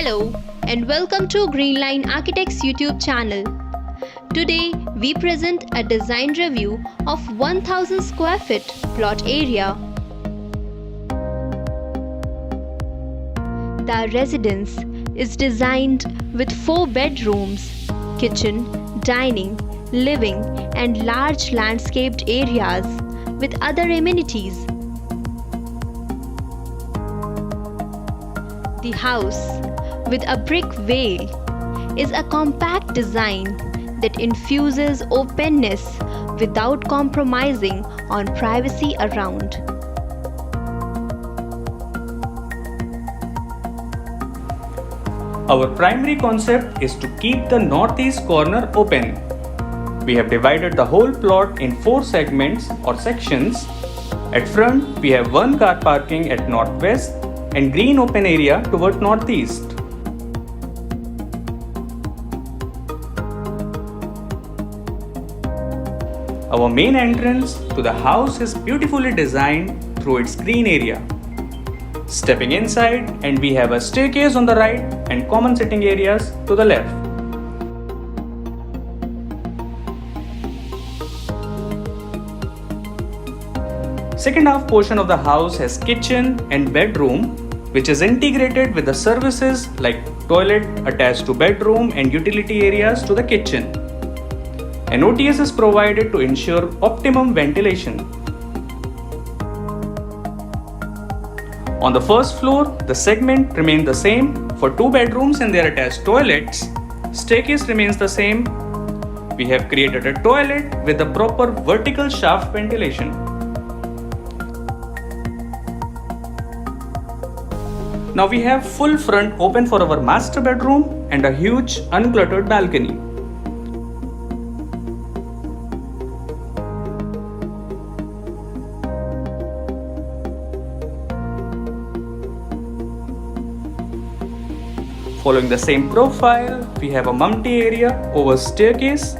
Hello and welcome to Greenline Architects YouTube channel. Today we present a design review of 1000 square feet plot area. The residence is designed with 4 bedrooms, kitchen, dining, living and large landscaped areas with other amenities. The house, with a brick wall, is a compact design that infuses openness without compromising on privacy around. Our primary concept is to keep the northeast corner open. We have divided the whole plot in 4 segments or sections. At front, we have 1 car parking at northwest and green open area toward northeast. Our main entrance to the house is beautifully designed through its green area. Stepping inside, and we have a staircase on the right and common sitting areas to the left. Second half portion of the house has kitchen and bedroom, which is integrated with the services like toilet attached to bedroom and utility areas to the kitchen. An OTS is provided to ensure optimum ventilation. On the first floor, the segment remains the same for 2 bedrooms and their attached toilets. Staircase remains the same. We have created a toilet with the proper vertical shaft ventilation. Now we have full front open for our master bedroom and a huge uncluttered balcony. Following the same profile, we have a Mumty area over staircase.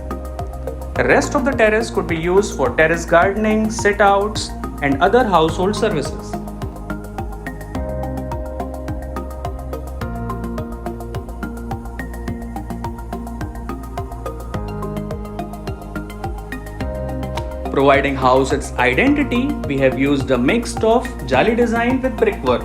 The rest of the terrace could be used for terrace gardening, sit-outs and other household services. Providing house its identity, we have used a mix of jali design with brickwork.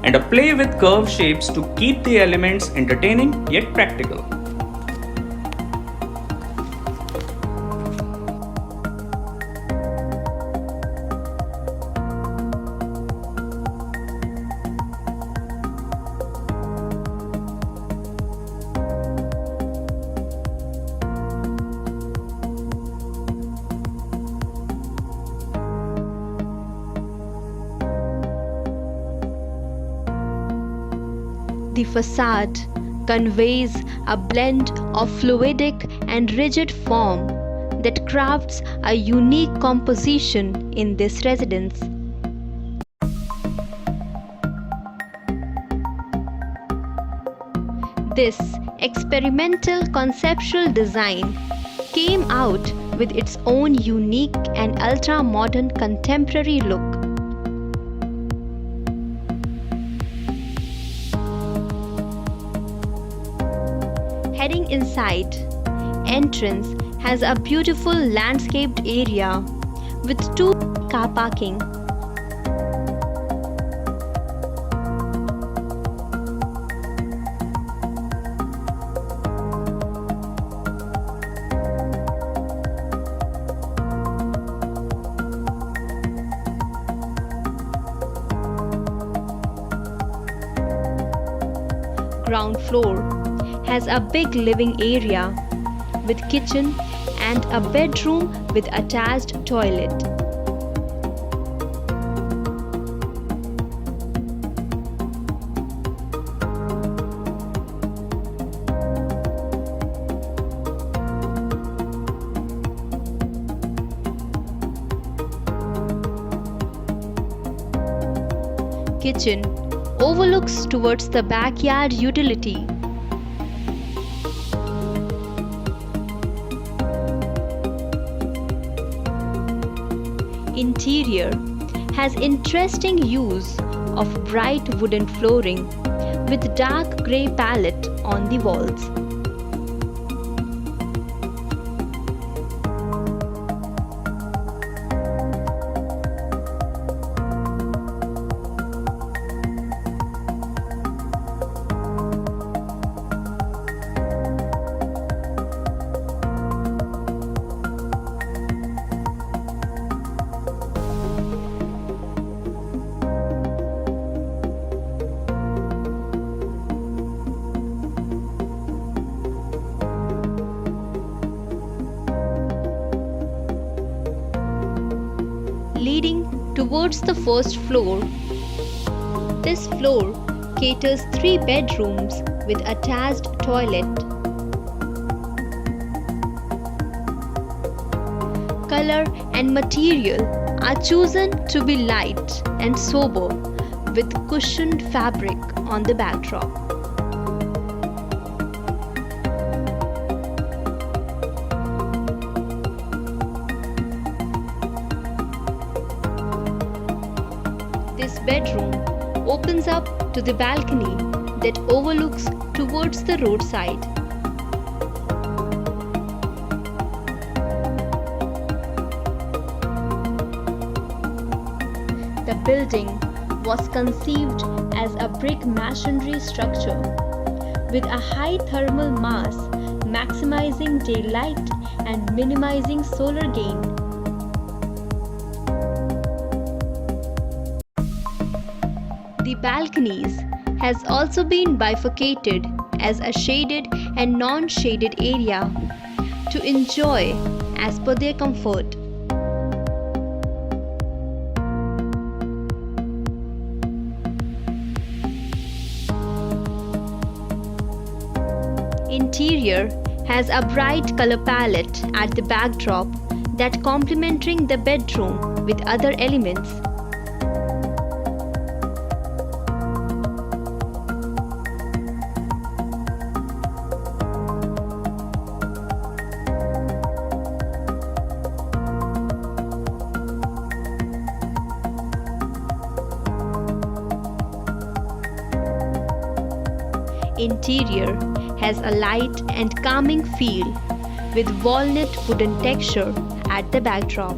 And a play with curved shapes to keep the elements entertaining yet practical. The facade conveys a blend of fluidic and rigid form that crafts a unique composition in this residence. This experimental conceptual design came out with its own unique and ultra-modern contemporary look. Heading inside, entrance has a beautiful landscaped area with 2 car parking. Ground floor has a big living area with kitchen and a bedroom with attached toilet. Kitchen overlooks towards the backyard utility. Interior has interesting use of bright wooden flooring with dark grey palette on the walls. Leading towards the first floor. This floor caters 3 bedrooms with attached toilet. Color and material are chosen to be light and sober with cushioned fabric on the backdrop. This bedroom opens up to the balcony that overlooks towards the roadside. The building was conceived as a brick masonry structure with a high thermal mass, maximizing daylight and minimizing solar gain. The balconies has also been bifurcated as a shaded and non-shaded area to enjoy as per their comfort. Interior has a bright color palette at the backdrop that complementing the bedroom with other elements. Interior has a light and calming feel with walnut wooden texture at the backdrop.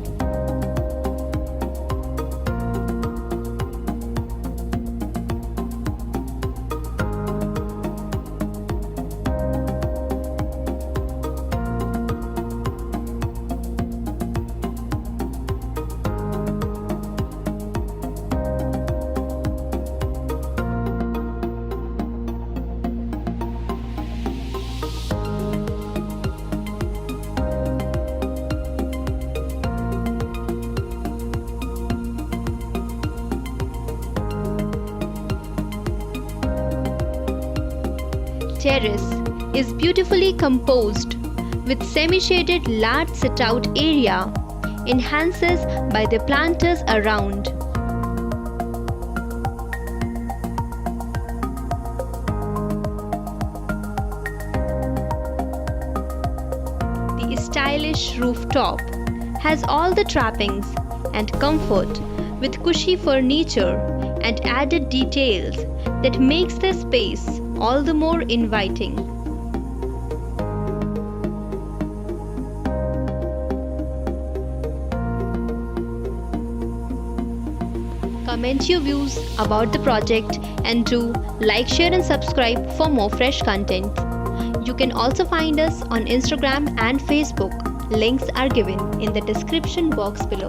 Terrace is beautifully composed with semi-shaded large sit-out area, enhances by the planters around. The stylish rooftop has all the trappings and comfort with cushy furniture and added details that makes the space all the more inviting. Comment your views about the project and do like, share and subscribe for more fresh content. You can also find us on Instagram and Facebook. Links are given in the description box below.